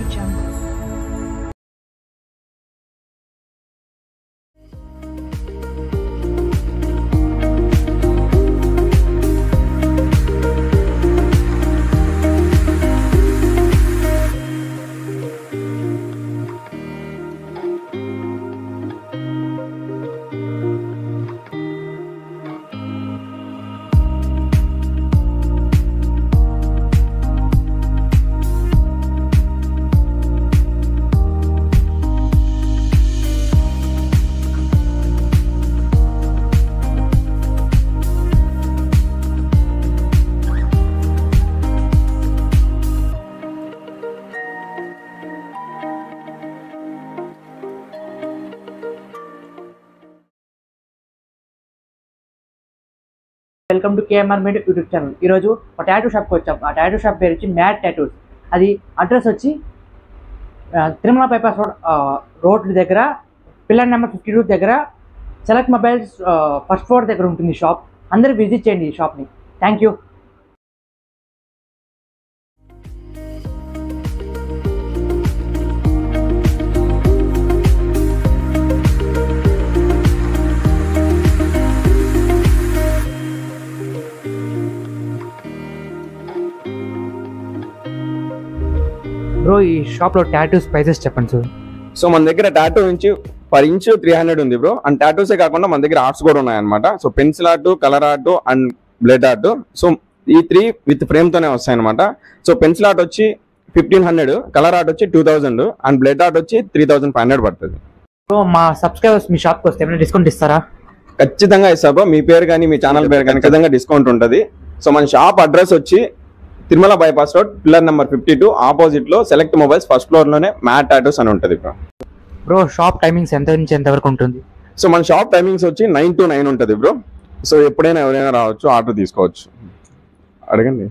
Audio Jungle. Welcome to KMR media YouTube channel. ఈరోజు ఒక tattoo షాప్కి వచ్చాం. ఆ టాటూ షాప్ పేరు వచ్చి మ్యాట్ టాటూస్. అది అడ్రస్ వచ్చి తిరుమల బైపాస్ రోడ్ దగ్గర పిల్లర్ నెంబర్ 52 దగ్గర సెలెక్ట్ మొబైల్స్ ఫస్ట్ ఫ్లోర్ దగ్గర ఉంటుంది షాప్. అందరూ విజిట్ చేయండి ఈ షాప్ని. Thank you. బ్రో, ఈ షాప్లో టాటూస్ ప్రైసెస్ చెప్పండి సార్. సో మన దగ్గర టాటూ నుంచి పర్ ఇంచ్ 300 ఉంది బ్రో. అండ్ టాటూసే కాకుండా మన దగ్గర ఆర్ట్స్ కూడా ఉన్నాయన్నమాట. So pencil art, colour art and blood art. So ఈ 3 విత్ ఫ్రేమ్తోనే వస్తాయి అనమాట. సో పెన్సిల్ ఆర్ట్ వచ్చి 1500, కలర్ ఆర్ట్ వచ్చి 2000 అండ్ బ్లడ్ ఆర్ట్ వచ్చి 3500 పడుతుంది. బ్రో, మా సబ్స్క్రైబర్స్ మీ షాప్కి వస్తే ఏమైనా డిస్కౌంట్ ఇస్తారా? ఖచ్చితంగా ఇస్తా బ్రో. మీ పేరు కానీ మీ ఛానల్ పేరు కానీ ఖచ్చితంగా డిస్కౌంట్ ఉంటుంది. సో మన షాప్ అడ్రస్ వచ్చి Tirumala bypass road pillar number 52 opposite లో సెలెక్ట్ మొబైల్స్ ఫస్ట్ ఫ్లోర్ లోనే మ్యాట్ టాటూస్ అని ఉంటుంది బ్రో. బ్రో, షాప్ టైమింగ్స్ ఎంత నుంచి ఎంత వరకు ఉంటుంది? సో మన షాప్ టైమింగ్స్ వచ్చి 9 to 9 ఉంటుంది బ్రో. సో ఎప్పుడైనా ఎవరైనా రావచ్చు, ఆర్డర్ తీసుకోవచ్చు. అడగండి.